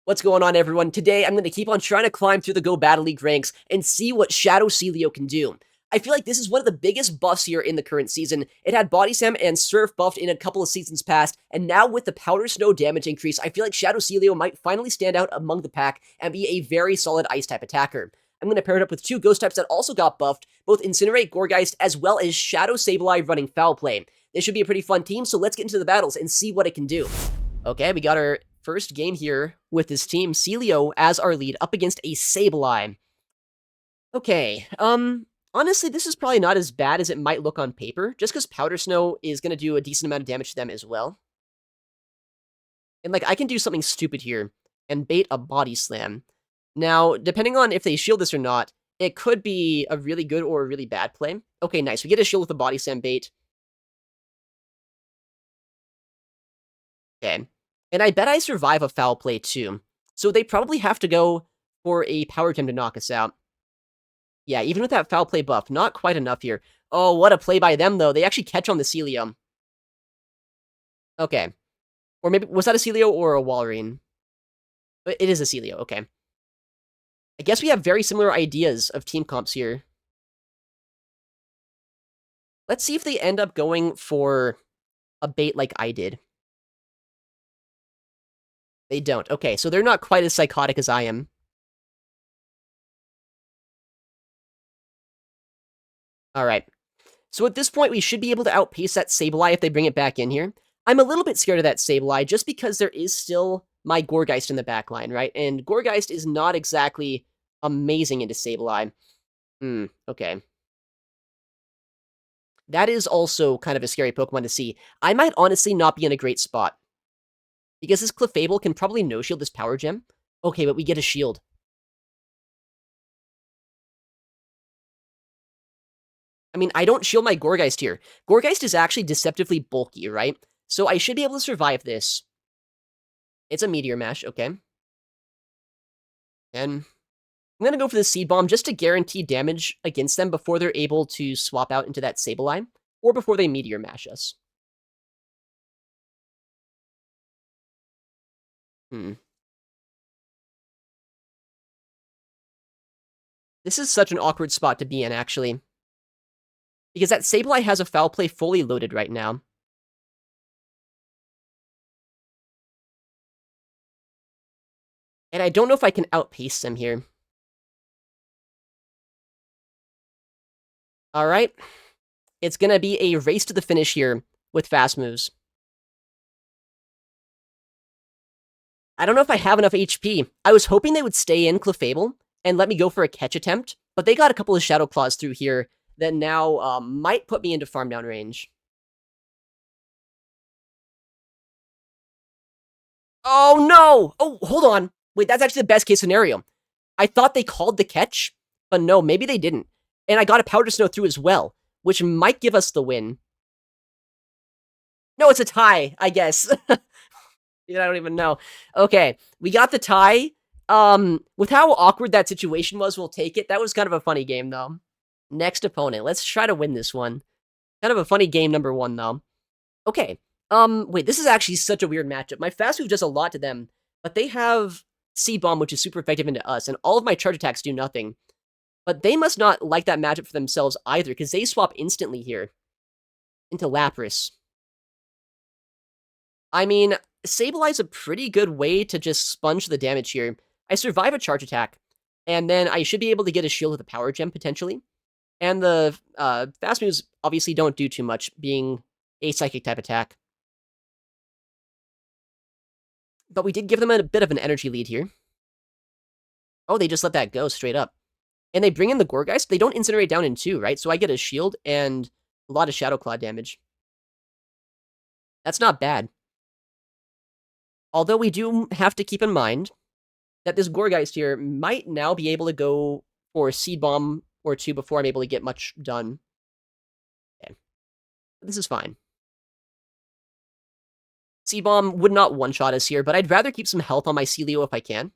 What's going on, everyone? Today, I'm going to keep on trying to climb through the Go Battle League ranks and see what Shadow Celio can do. I feel like this is one of the biggest buffs here in the current season. It had Body Slam and Surf buffed in a couple of seasons past, and now with the Powder Snow damage increase, I feel like Shadow Celio might finally stand out among the pack and be a very solid Ice-type attacker. I'm going to pair it up with two Ghost types that also got buffed, both Incinerate, Gourgeist, as well as Shadow Sableye running Foul Play. This should be a pretty fun team, so let's get into the battles and see what it can do. Okay, we got our first game here with this team, Celio as our lead, up against a Sableye. Okay, honestly, this is probably not as bad as it might look on paper, just because Powder Snow is going to do a decent amount of damage to them as well. And, like, I can do something stupid here and bait a Body Slam. Now, depending on if they shield this or not, it could be a really good or a really bad play. Okay, nice. We get a shield with a Body Slam bait. Okay. And I bet I survive a foul play too. So they probably have to go for a power gem to knock us out. Yeah, even with that foul play buff, not quite enough here. Oh, what a play by them, though. They actually catch on the Celio. Okay. Or maybe, was that a Celio or a Walrein? It is a Celio, okay. I guess we have very similar ideas of team comps here. Let's see if they end up going for a bait like I did. They don't. Okay, so they're not quite as psychotic as I am. Alright. So at this point, we should be able to outpace that Sableye if they bring it back in here. I'm a little bit scared of that Sableye, just because there is still my Gourgeist in the backline, right? And Gourgeist is not exactly amazing into Sableye. Okay. That is also kind of a scary Pokemon to see. I might honestly not be in a great spot. Because this Clefable can probably no-shield this Power Gem. Okay, but we get a shield. I mean, I don't shield my Gourgeist here. Gourgeist is actually deceptively bulky, right? So I should be able to survive this. It's a Meteor Mash, okay. And I'm going to go for the Seed Bomb just to guarantee damage against them before they're able to swap out into that Sableye, or before they Meteor Mash us. This is such an awkward spot to be in, actually. Because that Sableye has a Foul Play fully loaded right now. And I don't know if I can outpace them here. Alright. It's gonna be a race to the finish here with fast moves. I don't know if I have enough HP. I was hoping they would stay in Clefable and let me go for a catch attempt, but they got a couple of Shadow Claws through here that now might put me into farm down range. Oh no! Oh, hold on. Wait, that's actually the best case scenario. I thought they called the catch, but no, maybe they didn't. And I got a Powder Snow through as well, which might give us the win. No, it's a tie, I guess. I don't even know. Okay, we got the tie. With how awkward that situation was, we'll take it. That was kind of a funny game, though. Next opponent. Let's try to win this one. Kind of a funny game, number one, though. Okay. Wait, this is actually such a weird matchup. My fast move does a lot to them, but they have Seed Bomb, which is super effective into us, and all of my charge attacks do nothing. But they must not like that matchup for themselves either, because they swap instantly here into Lapras. I mean, Sableye's a pretty good way to just sponge the damage here. I survive a charge attack, and then I should be able to get a shield with a Power Gem, potentially. And the fast moves obviously don't do too much, being a Psychic-type attack. But we did give them a bit of an energy lead here. Oh, they just let that go straight up. And they bring in the Gourgeist. They don't Incinerate down in 2, right? So I get a shield and a lot of Shadow Claw damage. That's not bad. Although we do have to keep in mind that this Gourgeist here might now be able to go for a Seed Bomb or 2 before I'm able to get much done. Okay. This is fine. Seed Bomb would not one-shot us here, but I'd rather keep some health on my Celio if I can.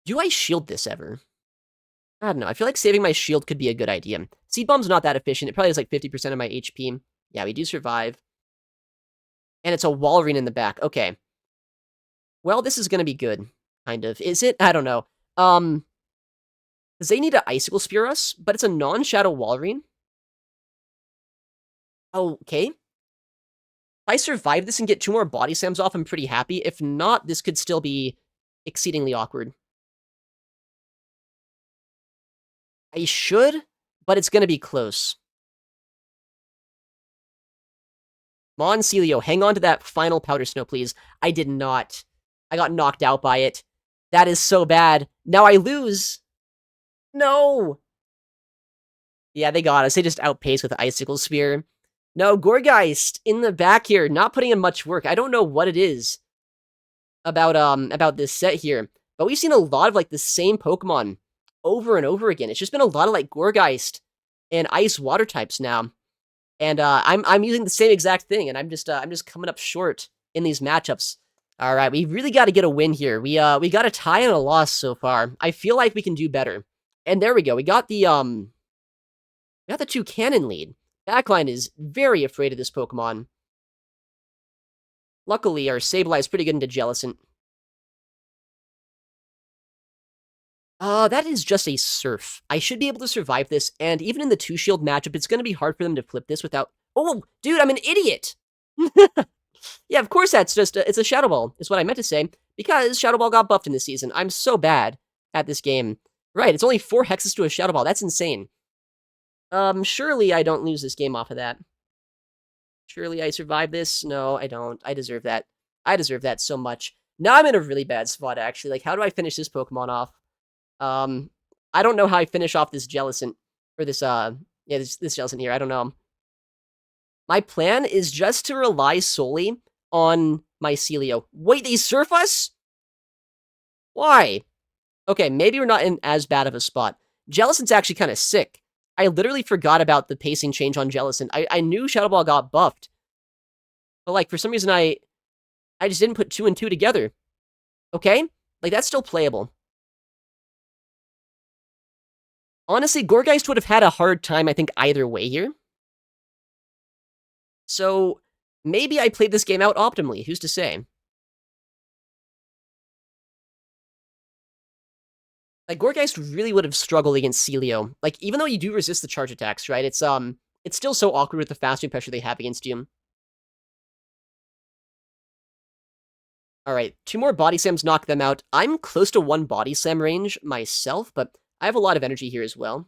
Do I shield this ever? I don't know. I feel like saving my shield could be a good idea. Seed Bomb's not that efficient. It probably has like 50% of my HP. Yeah, we do survive. And it's a Walrein in the back. Okay. Well, this is gonna be good. Kind of. Is it? I don't know. Does they need to Icicle Spear us? But it's a non-Shadow Walrein? Okay. If I survive this and get 2 more Body Slams off, I'm pretty happy. If not, this could still be exceedingly awkward. I should, but it's gonna be close. Mon Celio, hang on to that final Powder Snow, please. I did not. I got knocked out by it. That is so bad. Now I lose. No. Yeah, they got us. They just outpaced with the Icicle Spear. No, Gourgeist in the back here, not putting in much work. I don't know what it is about this set here, but we've seen a lot of like the same Pokemon over and over again. It's just been a lot of like Gourgeist and Ice Water types now. And I'm using the same exact thing, and I'm just coming up short in these matchups. All right, we really got to get a win here. We got a tie and a loss so far. I feel like we can do better. And there we go. We got the 2 cannon lead. Backline is very afraid of this Pokemon. Luckily, our Sableye is pretty good into Jellicent. That is just a Surf. I should be able to survive this, and even in the 2-shield matchup, it's going to be hard for them to flip this without... Oh, dude, I'm an idiot! Yeah, of course that's just... it's a Shadow Ball, is what I meant to say, because Shadow Ball got buffed in this season. I'm so bad at this game. Right, it's only 4 hexes to a Shadow Ball. That's insane. Surely I don't lose this game off of that. Surely I survive this? No, I don't. I deserve that. I deserve that so much. Now I'm in a really bad spot, actually. Like, how do I finish this Pokemon off? I don't know how I finish off this Jellicent, or this Jellicent here. I don't know. My plan is just to rely solely on my Celio. Wait, they Surf us? Why? Okay, maybe we're not in as bad of a spot. Jellicent's actually kind of sick. I literally forgot about the pacing change on Jellicent. I knew Shadow Ball got buffed. But, like, for some reason, I just didn't put 2 and 2 together. Okay? Like, that's still playable. Honestly, Gourgeist would have had a hard time, I think, either way here. So, maybe I played this game out optimally. Who's to say? Like, Gourgeist really would have struggled against Celio. Like, even though you do resist the charge attacks, right? It's still so awkward with the fast move pressure they have against you. Alright, 2 more Body Slams knock them out. I'm close to 1 Body Slam range myself, but I have a lot of energy here as well.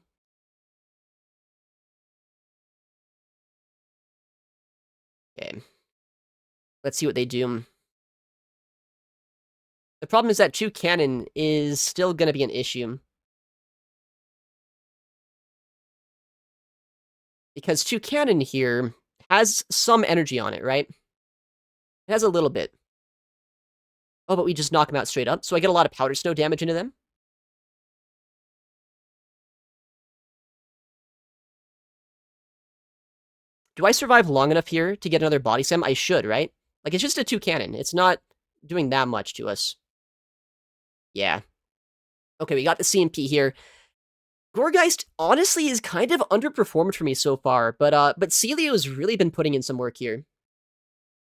Okay. Let's see what they do. The problem is that 2 cannon is still going to be an issue. Because 2 cannon here has some energy on it, right? It has a little bit. Oh, but we just knock them out straight up, so I get a lot of Powder Snow damage into them. Do I survive long enough here to get another Body Slam? I should, right? Like, it's just a 2 cannon. It's not doing that much to us. Yeah. Okay, we got the CMP here. Gourgeist, honestly, is kind of underperformed for me so far, but Celio's really been putting in some work here.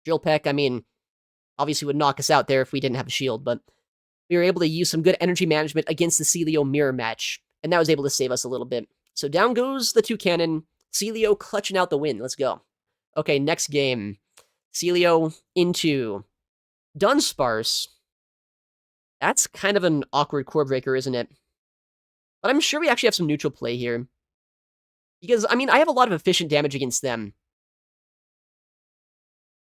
Drill Peck, I mean, obviously would knock us out there if we didn't have a shield, but we were able to use some good energy management against the Celio mirror match, and that was able to save us a little bit. So down goes the 2 cannon, Celio clutching out the win. Let's go. Okay, next game. Celio into Dunsparce. That's kind of an awkward core breaker, isn't it? But I'm sure we actually have some neutral play here. Because, I mean, I have a lot of efficient damage against them.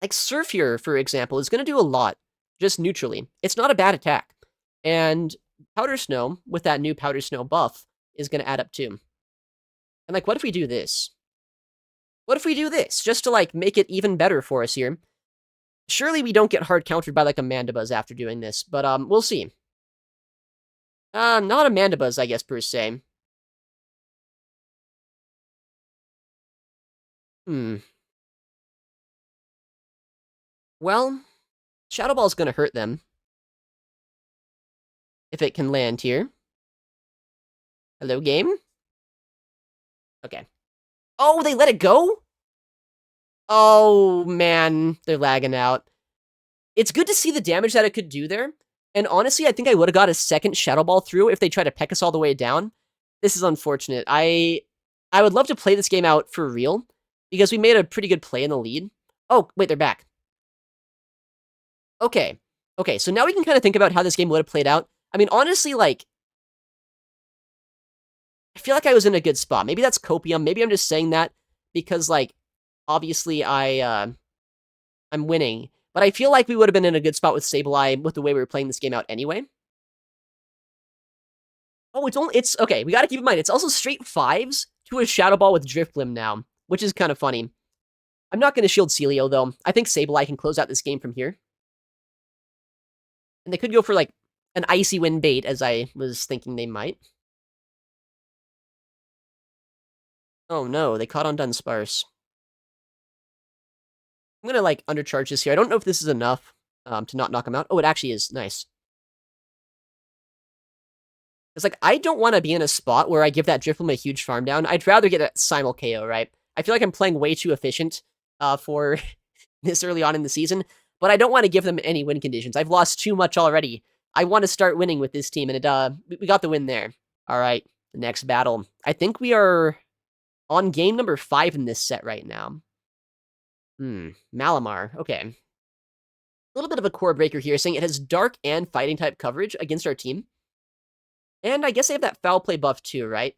Like, Surf here, for example, is going to do a lot, just neutrally. It's not a bad attack. And Powder Snow, with that new Powder Snow buff, is going to add up too. And, like, what if we do this? What if we do this, just to, like, make it even better for us here? Surely we don't get hard countered by, like, a Mandibuzz after doing this, but, we'll see. Not a Mandibuzz, I guess, per se. Well, Shadow Ball's gonna hurt them. If it can land here. Hello, game? Okay. Oh, they let it go? Oh, man. They're lagging out. It's good to see the damage that it could do there. And honestly, I think I would have got a second Shadow Ball through if they tried to peck us all the way down. This is unfortunate. I would love to play this game out for real, because we made a pretty good play in the lead. Oh, wait, they're back. Okay. Okay, so now we can kind of think about how this game would have played out. I mean, honestly, like, I feel like I was in a good spot. Maybe that's copium. Maybe I'm just saying that because, like, obviously I'm winning. But I feel like we would have been in a good spot with Sableye with the way we were playing this game out anyway. Oh, it's okay. We got to keep in mind it's also straight fives to a Shadow Ball with Drifblim now, which is kind of funny. I'm not going to shield Celio though. I think Sableye can close out this game from here, and they could go for like an Icy Wind bait, as I was thinking they might. Oh no, they caught on Dunsparce. I'm gonna like undercharge this here. I don't know if this is enough to not knock him out. Oh, it actually is. Nice. It's like, I don't want to be in a spot where I give that Drifblim a huge farm down. I'd rather get a Simul KO, right? I feel like I'm playing way too efficient for this early on in the season, but I don't want to give them any win conditions. I've lost too much already. I want to start winning with this team, and we got the win there. All right, the next battle. I think we are on game number 5 in this set right now. Malamar. Okay. A little bit of a core breaker here, saying it has dark and fighting type coverage against our team. And I guess they have that foul play buff too, right?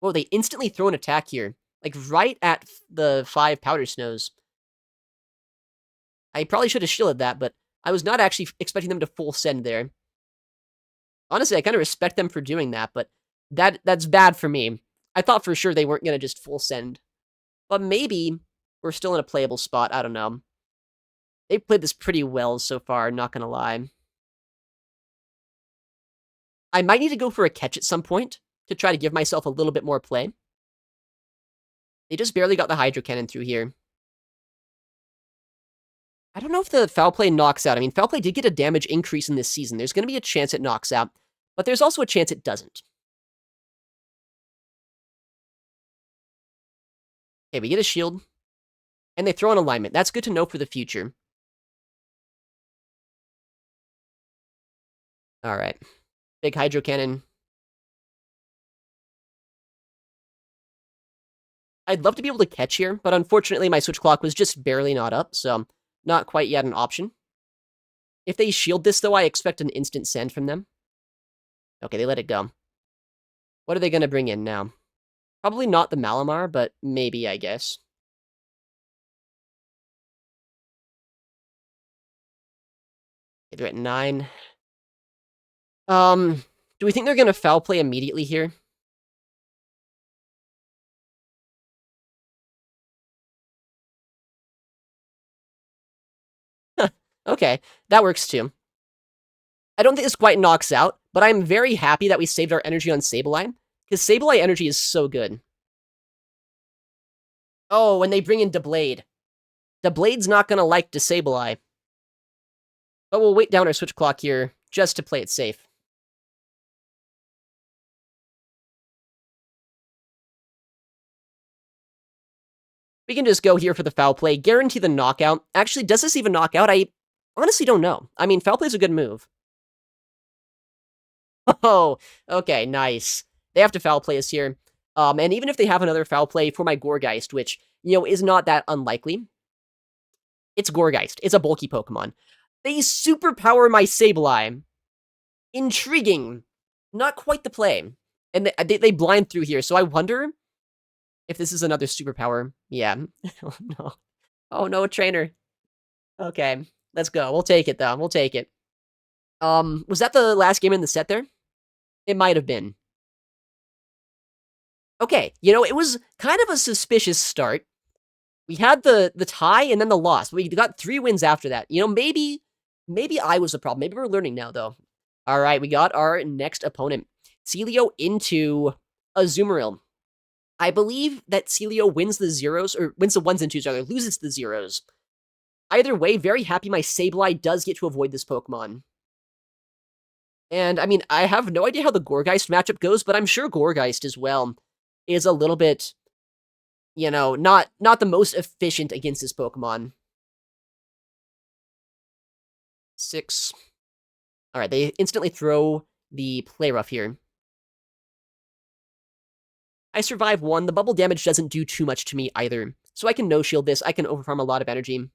Whoa, they instantly throw an attack here. Like, right at the 5 Powder Snows. I probably should have shielded that, but I was not actually expecting them to full send there. Honestly, I kind of respect them for doing that, but that's bad for me. I thought for sure they weren't going to just full send. But maybe we're still in a playable spot. I don't know. They played this pretty well so far, not going to lie. I might need to go for a catch at some point to try to give myself a little bit more play. They just barely got the Hydro Cannon through here. I don't know if the Foul Play knocks out. I mean, Foul Play did get a damage increase in this season. There's going to be a chance it knocks out, but there's also a chance it doesn't. Okay, we get a shield, and they throw an alignment. That's good to know for the future. All right. Big Hydro Cannon. I'd love to be able to catch here, but unfortunately my switch clock was just barely not up, so not quite yet an option. If they shield this, though, I expect an instant send from them. Okay, they let it go. What are they going to bring in now? Probably not the Malamar, but maybe, I guess. Okay, they're at 9. Do we think they're going to foul play immediately here? Okay, that works too. I don't think this quite knocks out, but I'm very happy that we saved our energy on Sableye, because Sableye energy is so good. Oh, and they bring in Deblade. Deblade's not going to like Sableye. But we'll wait down our switch clock here, just to play it safe. We can just go here for the foul play, guarantee the knockout. Actually, does this even knock out? I honestly don't know. I mean, foul play's a good move. Oh, okay, nice. They have to foul play us here. And even if they have another foul play for my Gourgeist, which, is not that unlikely, it's Gourgeist. It's a bulky Pokemon. They superpower my Sableye. Intriguing. Not quite the play. And they blind through here, so I wonder if this is another superpower. Yeah. Oh, no. Oh, no, trainer. Okay, let's go. We'll take it, though. We'll take it. Was that the last game in the set there? It might have been. Okay, it was kind of a suspicious start. We had the tie and then the loss. We got 3 wins after that. Maybe I was the problem. Maybe we're learning now, though. All right, we got our next opponent. Celio into Azumarill. I believe that Celio wins the zeros, or wins the 1s and 2s, rather, loses the zeros. Either way, very happy my Sableye does get to avoid this Pokemon. And, I mean, I have no idea how the Gourgeist matchup goes, but I'm sure Gourgeist as well is a little bit you know, not the most efficient against this Pokemon. 6. Alright, they instantly throw the Play Rough here. I survive 1. The bubble damage doesn't do too much to me either. So I can no-shield this. I can overfarm a lot of energy.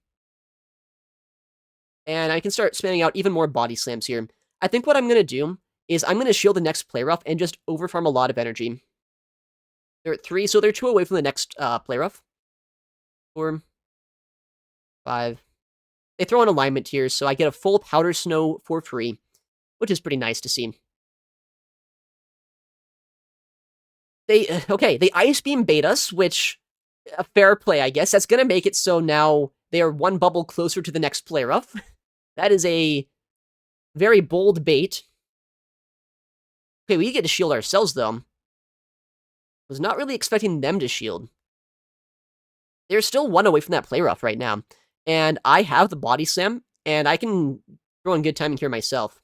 And I can start spamming out even more body slams here. I think what I'm going to do is I'm going to shield the next Play Rough and just overfarm a lot of energy. They're at 3, so they're 2 away from the next Play Rough. 4, 5. They throw an alignment here, so I get a full Powder Snow for free, which is pretty nice to see. They Ice Beam bait us, which, a fair play, I guess. That's going to make it so now they are 1 bubble closer to the next Play Rough. That is a very bold bait. Okay, we get to shield ourselves, though. Was not really expecting them to shield. They're still 1 away from that Play Rough right now. And I have the Body Slam, and I can throw in good timing here myself.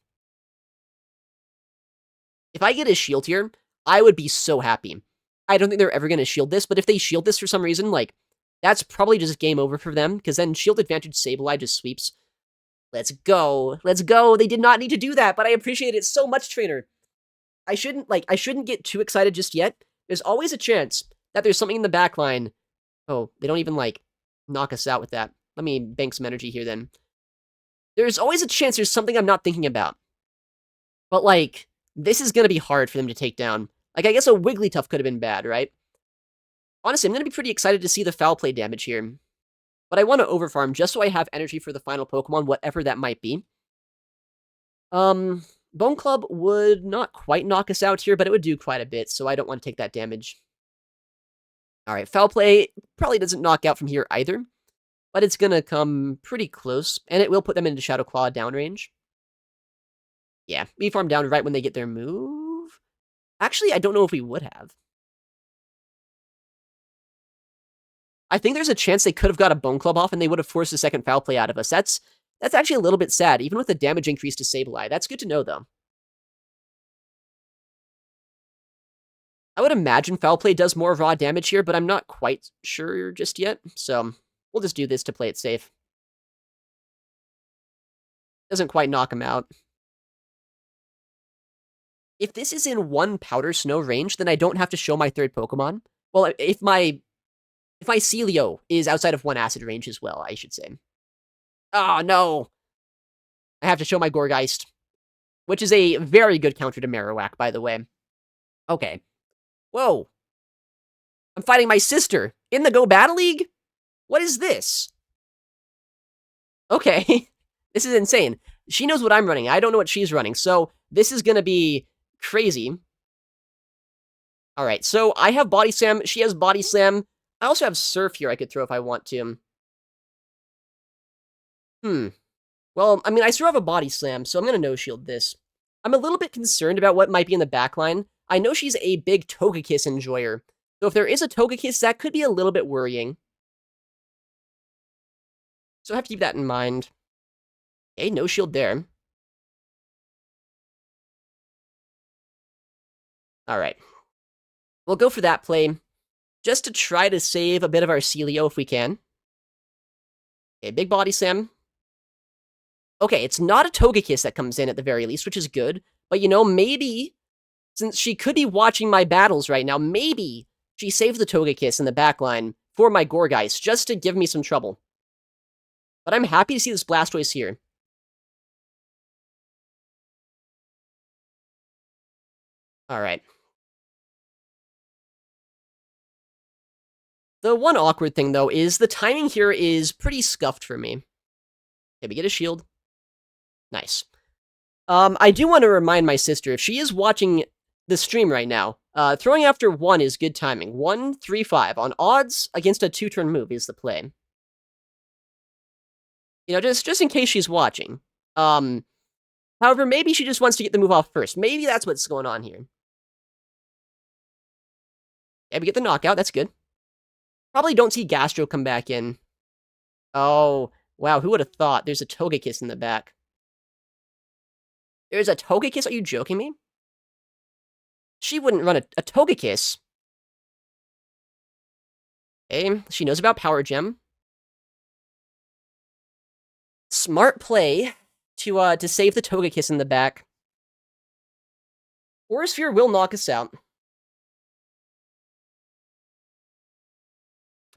If I get a shield here, I would be so happy. I don't think they're ever going to shield this, but if they shield this for some reason, like, that's probably just game over for them, because then shield advantage Sableye just sweeps. Let's go. Let's go. They did not need to do that, but I appreciate it so much, trainer. I shouldn't get too excited just yet. There's always a chance that there's something in the back line. Oh, they don't even, like, knock us out with that. Let me bank some energy here, then. There's always a chance there's something I'm not thinking about. But, like, this is going to be hard for them to take down. Like, I guess a Wigglytuff could have been bad, right? Honestly, I'm going to be pretty excited to see the foul play damage here. But I want to overfarm just so I have energy for the final Pokemon, whatever that might be. Bone Club would not quite knock us out here, but it would do quite a bit, so I don't want to take that damage. Alright, foul play probably doesn't knock out from here either, but it's going to come pretty close, and it will put them into Shadow Claw downrange. Yeah, we farm down right when they get their move. Actually, I don't know if we would have. I think there's a chance they could have got a Bone Club off and they would have forced a second foul play out of us. That's actually a little bit sad, even with the damage increase to Sableye. That's good to know, though. I would imagine foul play does more raw damage here, but I'm not quite sure just yet, so we'll just do this to play it safe. Doesn't quite knock him out. If this is in 1 Powder Snow range, then I don't have to show my 3rd Pokemon. Well, if my Celio is outside of 1 Acid range as well, I should say. Oh, no! I have to show my Gourgeist, which is a very good counter to Marowak, by the way. Okay. Whoa. I'm fighting my sister in the Go Battle League? What is this? Okay. This is insane. She knows what I'm running. I don't know what she's running, so this is gonna be crazy. Alright, so I have Body Slam. She has Body Slam. I also have Surf here I could throw if I want to. Well, I mean, I still have a Body Slam, so I'm going to no-shield this. I'm a little bit concerned about what might be in the backline. I know she's a big Togekiss enjoyer, so if there is a Togekiss, that could be a little bit worrying. So I have to keep that in mind. Okay, no-shield there. Alright. We'll go for that play, just to try to save a bit of our Celio if we can. Okay, big Body Slam. Okay, it's not a Togekiss that comes in at the very least, which is good. But, you know, maybe, since she could be watching my battles right now, maybe she saved the Togekiss in the backline for my Gourgeist, just to give me some trouble. But I'm happy to see this Blastoise here. Alright. The one awkward thing, though, is the timing here is pretty scuffed for me. Okay, we get a shield. Nice. I do want to remind my sister, if she is watching the stream right now, throwing after 1 is good timing. 1, 3, 5. On odds, against a 2-turn move is the play. You know, just in case she's watching. However, maybe she just wants to get the move off first. Maybe that's what's going on here. Yeah, we get the knockout. That's good. Probably don't see Gastro come back in. Oh, wow. Who would have thought? There's a Togekiss in the back. There's a Togekiss? Are you joking me? She wouldn't run a Togekiss. Okay, she knows about Power Gem. Smart play to save the Togekiss in the back. Aura Sphere will knock us out.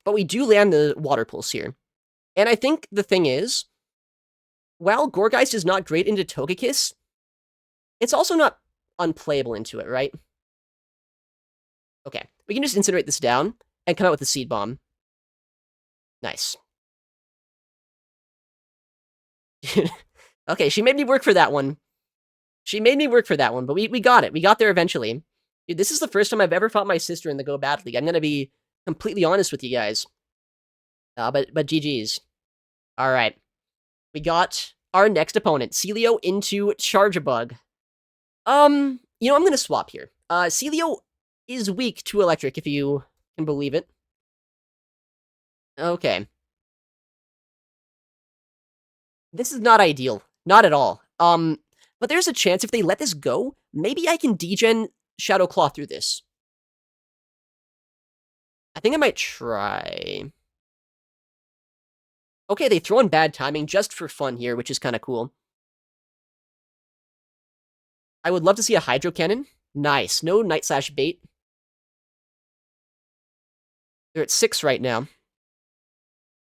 But we do land the Water Pulse here. And I think the thing is, while Gourgeist is not great into Togekiss, it's also not unplayable into it, right? Okay, we can just incinerate this down and come out with a Seed Bomb. Nice. Okay, she made me work for that one. She made me work for that one, but we got it. We got there eventually. Dude, this is the first time I've ever fought my sister in the Go Bad League. I'm gonna be completely honest with you guys. But GG's. All right. We got our next opponent, Celio into Charjabug. I'm gonna swap here. Celio is weak to electric, if you can believe it. Okay. This is not ideal. Not at all. But there's a chance if they let this go, maybe I can degen Shadow Claw through this. I think I might try. Okay, they throw in bad timing just for fun here, which is kind of cool. I would love to see a Hydro Cannon. Nice. No Night Slash bait. They're at 6 right now.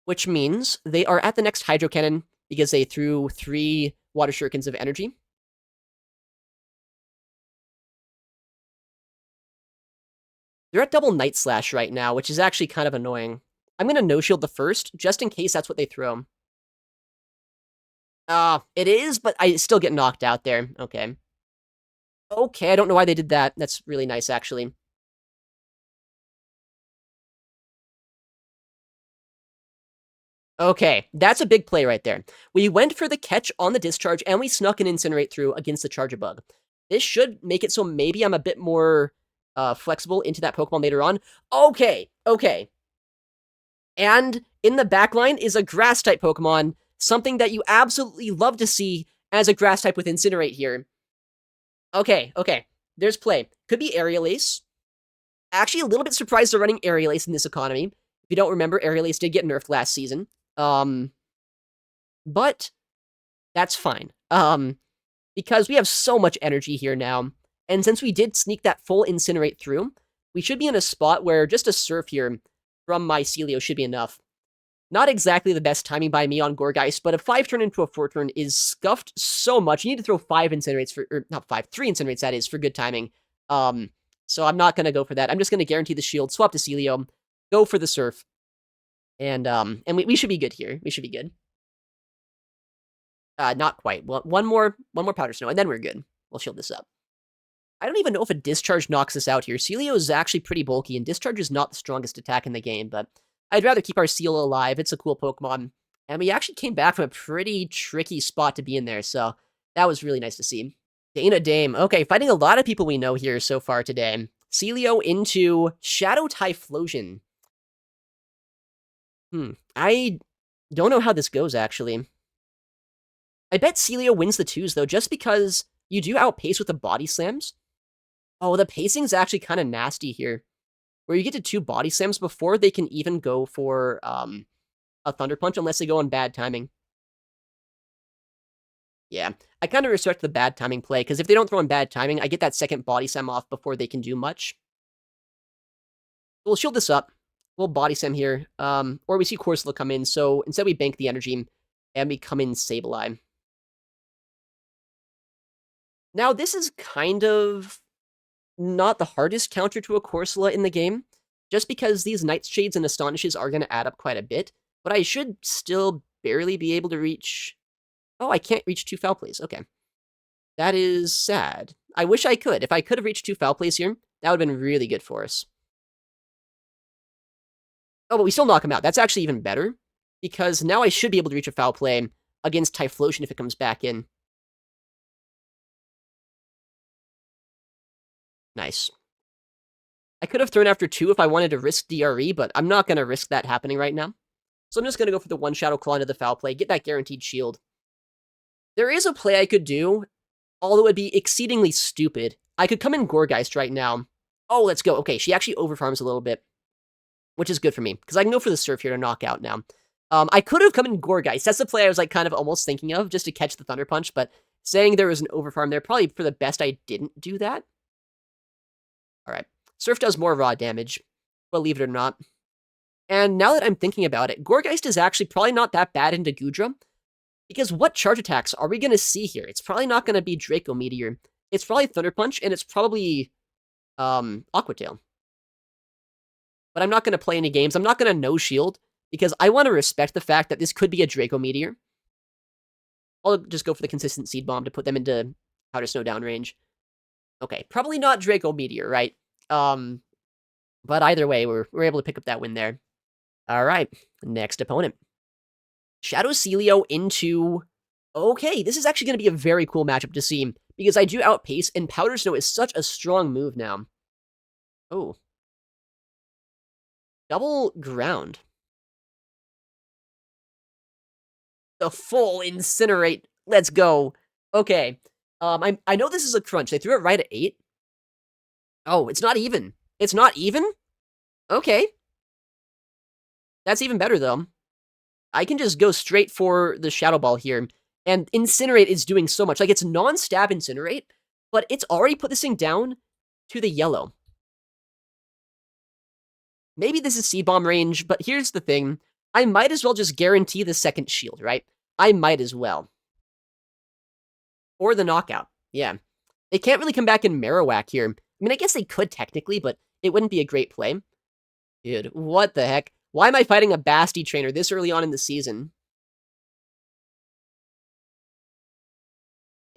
Which means they are at the next Hydro Cannon because they threw 3 Water Shurikens of energy. They're at double Night Slash right now, which is actually kind of annoying. I'm going to no-shield the first, just in case that's what they throw. It is, but I still get knocked out there. Okay. Okay, I don't know why they did that. That's really nice, actually. Okay, that's a big play right there. We went for the catch on the discharge, and we snuck an Incinerate through against the Charjabug. This should make it so maybe I'm a bit more flexible into that Pokemon later on. Okay. And in the backline is a Grass-type Pokemon, something that you absolutely love to see as a Grass-type with Incinerate here. Okay. There's play. Could be Aerial Ace. Actually, a little bit surprised they're running Aerial Ace in this economy. If you don't remember, Aerial Ace did get nerfed last season. But that's fine. Because we have so much energy here now. And since we did sneak that full Incinerate through, we should be in a spot where just a Surf here from my Celio should be enough. Not exactly the best timing by me on Gourgeist, but a 5-turn into a 4-turn is scuffed so much. You need to throw 5 Incinerates for, or not 5, 3 Incinerates, that is, for good timing. So I'm not going to go for that. I'm just going to guarantee the shield, swap to Celio, go for the Surf. And we should be good here. We should be good. Not quite. Well, one more Powder Snow, and then we're good. We'll shield this up. I don't even know if a Discharge knocks us out here. Celio is actually pretty bulky, and Discharge is not the strongest attack in the game, but I'd rather keep our Seal alive. It's a cool Pokemon. And we actually came back from a pretty tricky spot to be in there, so that was really nice to see. Dana Dame. Okay, fighting a lot of people we know here so far today. Celio into Shadow Typhlosion. I don't know how this goes, actually. I bet Celio wins the 2s, though, just because you do outpace with the Body Slams. Oh, the pacing's actually kind of nasty here. Where you get to 2 Body Slams before they can even go for a Thunder Punch, unless they go on bad timing. Yeah, I kind of respect the bad timing play, because if they don't throw in bad timing, I get that second Body Slam off before they can do much. We'll shield this up. We'll Body Slam here. Or we see Corsola come in, so instead we bank the energy, and we come in Sableye. Now, this is kind of not the hardest counter to a Corsola in the game, just because these Nightshades and Astonishes are going to add up quite a bit, but I should still barely be able to reach... Oh, I can't reach 2 Foul Plays. Okay. That is sad. I wish I could. If I could have reached 2 Foul Plays here, that would have been really good for us. Oh, but we still knock him out. That's actually even better, because now I should be able to reach a Foul Play against Typhlosion if it comes back in. Nice. I could have thrown after 2 if I wanted to risk DRE, but I'm not going to risk that happening right now. So I'm just going to go for the 1 Shadow Claw into the Foul Play, get that guaranteed shield. There is a play I could do, although it would be exceedingly stupid. I could come in Gourgeist right now. Oh, let's go. Okay, she actually overfarms a little bit. which is good for me, because I can go for the Surf here to knock out now. I could have come in Gorgeist. That's the play I was, like, kind of almost thinking of, just to catch the Thunder Punch, but saying there was an overfarm there, probably for the best I didn't do that. Alright. Surf does more raw damage, believe it or not. And now that I'm thinking about it, Gorgeist is actually probably not that bad into Gudra, because what charge attacks are we going to see here? It's probably not going to be Draco Meteor. It's probably Thunder Punch, and it's probably Aqua Tail. But I'm not going to play any games. I'm not going to no shield, because I want to respect the fact that this could be a Draco Meteor. I'll just go for the consistent Seed Bomb to put them into Powder Snow downrange. Okay, probably not Draco Meteor, right? But either way, we're able to pick up that win there. All right, next opponent. Shadow Celio into... Okay, this is actually going to be a very cool matchup to see, because I do outpace, and Powder Snow is such a strong move now. Oh. Double ground. The full Incinerate. Let's go. Okay. I know this is a crunch. They threw it right at 8. Oh, it's not even. It's not even? Okay. That's even better, though. I can just go straight for the Shadow Ball here. And Incinerate is doing so much. Like, it's non-stab Incinerate, but it's already put this thing down to the yellow. Maybe this is Seed Bomb range, but here's the thing. I might as well just guarantee the second shield, right? I might as well. Or the knockout. Yeah. They can't really come back in Marowak here. I mean, I guess they could technically, but it wouldn't be a great play. Dude, what the heck? Why am I fighting a Basti trainer this early on in the season?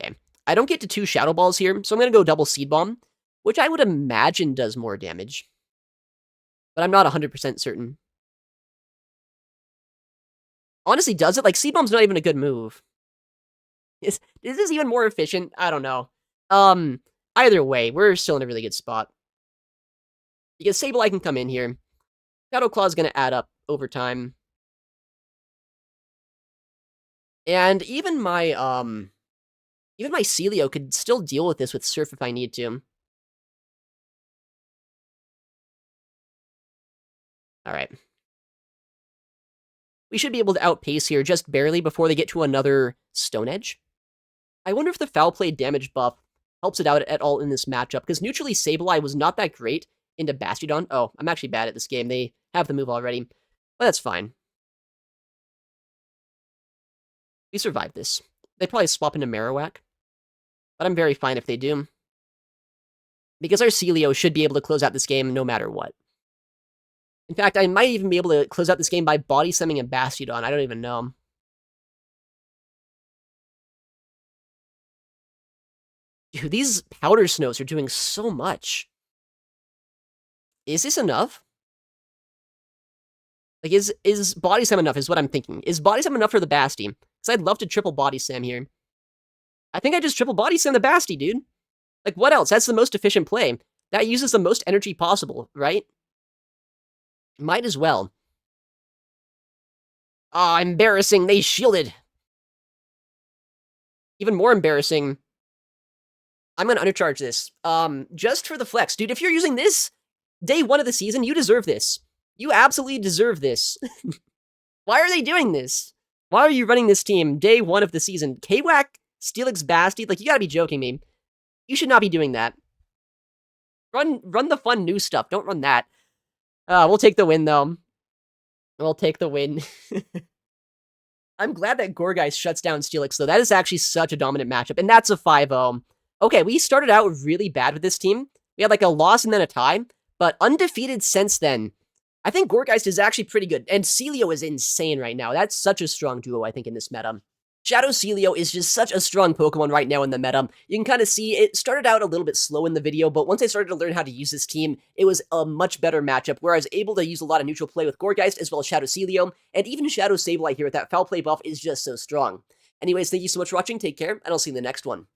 Okay. I don't get to 2 Shadow Balls here, so I'm going to go double Seed Bomb, which I would imagine does more damage. But I'm not 100% certain. Honestly, does it? Like, Seed Bomb's not even a good move. Is this even more efficient? I don't know. Either way, we're still in a really good spot. Because Sableye can come in here. Shadow Claw's gonna add up over time. And even my Celio could still deal with this with Surf if I need to. Alright. We should be able to outpace here just barely before they get to another Stone Edge. I wonder if the Foul Play damage buff helps it out at all in this matchup, because neutrally Sableye was not that great into Bastiodon. Oh, I'm actually bad at this game. They have the move already, but that's fine. We survived this. They probably swap into Marowak, but I'm very fine if they do, because our Celio should be able to close out this game no matter what. In fact, I might even be able to close out this game by body slamming a Bastiodon. I don't even know. Dude, these Powder Snows are doing so much. Is this enough? Like, is Body Slam enough is what I'm thinking. Is Body Slam enough for the Basti? Because I'd love to triple Body Slam here. I think I just triple Body Slam the Basti, dude. Like, what else? That's the most efficient play. That uses the most energy possible, right? Might as well. Ah, embarrassing. They shielded. Even more embarrassing. I'm going to undercharge this. Just for the flex. Dude, if you're using this day 1 of the season, you deserve this. You absolutely deserve this. Why are they doing this? Why are you running this team day 1 of the season? K-Wack, Steelix, Basti? Like, you gotta be joking me. You should not be doing that. Run the fun new stuff. Don't run that. We'll take the win, though. We'll take the win. I'm glad that Gorgeist shuts down Steelix, though. That is actually such a dominant matchup, and that's a 5-0. Okay, we started out really bad with this team. We had like a loss and then a tie, but undefeated since then. I think Gorgeist is actually pretty good, and Celio is insane right now. That's such a strong duo, I think, in this meta. Shadow Celio is just such a strong Pokemon right now in the meta. You can kind of see it started out a little bit slow in the video, but once I started to learn how to use this team, it was a much better matchup, where I was able to use a lot of neutral play with Gorgeist as well as Shadow Celio, and even Shadow Sableye here with that foul play buff is just so strong. Anyways, thank you so much for watching, take care, and I'll see you in the next one.